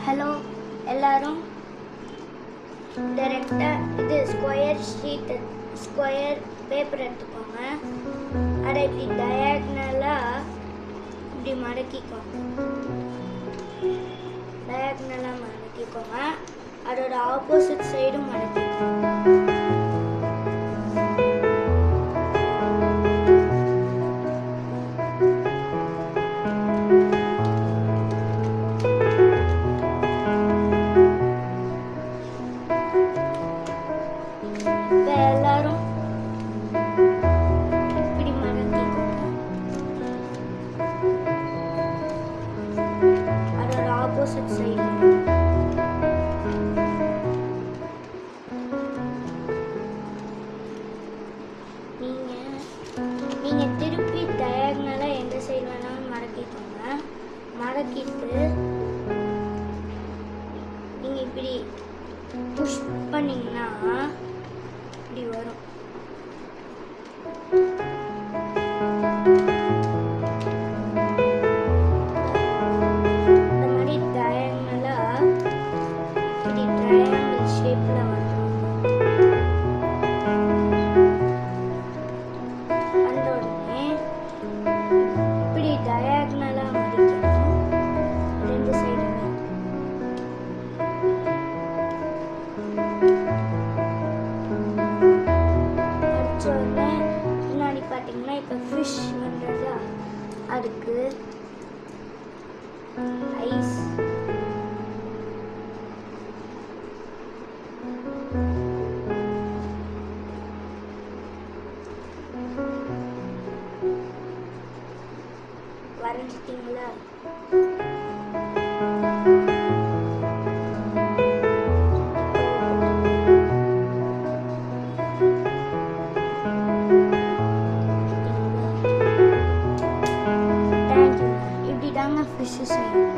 Hello எல்லாரும், டைரெக்டாக இது ஸ்கொயர் பேப்பர் எடுத்துக்கோங்க. அதை இப்படி டயக்னலாக இப்படி மடக்கிக்கோங்க. அதோட ஆப்போசிட் சைடும் மடக்கிக்கோங்க. எல்லாரும் இப்படி மடக்கிக்கோங்க. அதோட ஆப்போசிட் சைடு நீங்க திருப்பி டயகனலா எந்த சைடு வேணாலும் மடக்கிக்கோங்க. மடக்கிட்டு நீங்க இப்படி புஷ் பண்ணீங்கன்னா இப்படி வரும். இந்த மாதிரி டயகனலா இப்படி ட்ரையாங்கிள் ஷேப்ல வரும். இப்படி டயகனலா மடிக்கணும் ரெண்டு சைடுமே. அடிச்சோடனே முன்னாடி பார்த்தீங்கன்னா இப்போ ஃபிஷ் பண்ணுறதா அதுக்கு ஐஸ் வரைஞ்சிட்டீங்களா? தேங்க்யூ. இப்படி தாங்க ஃபிஷ் செய்யணும்.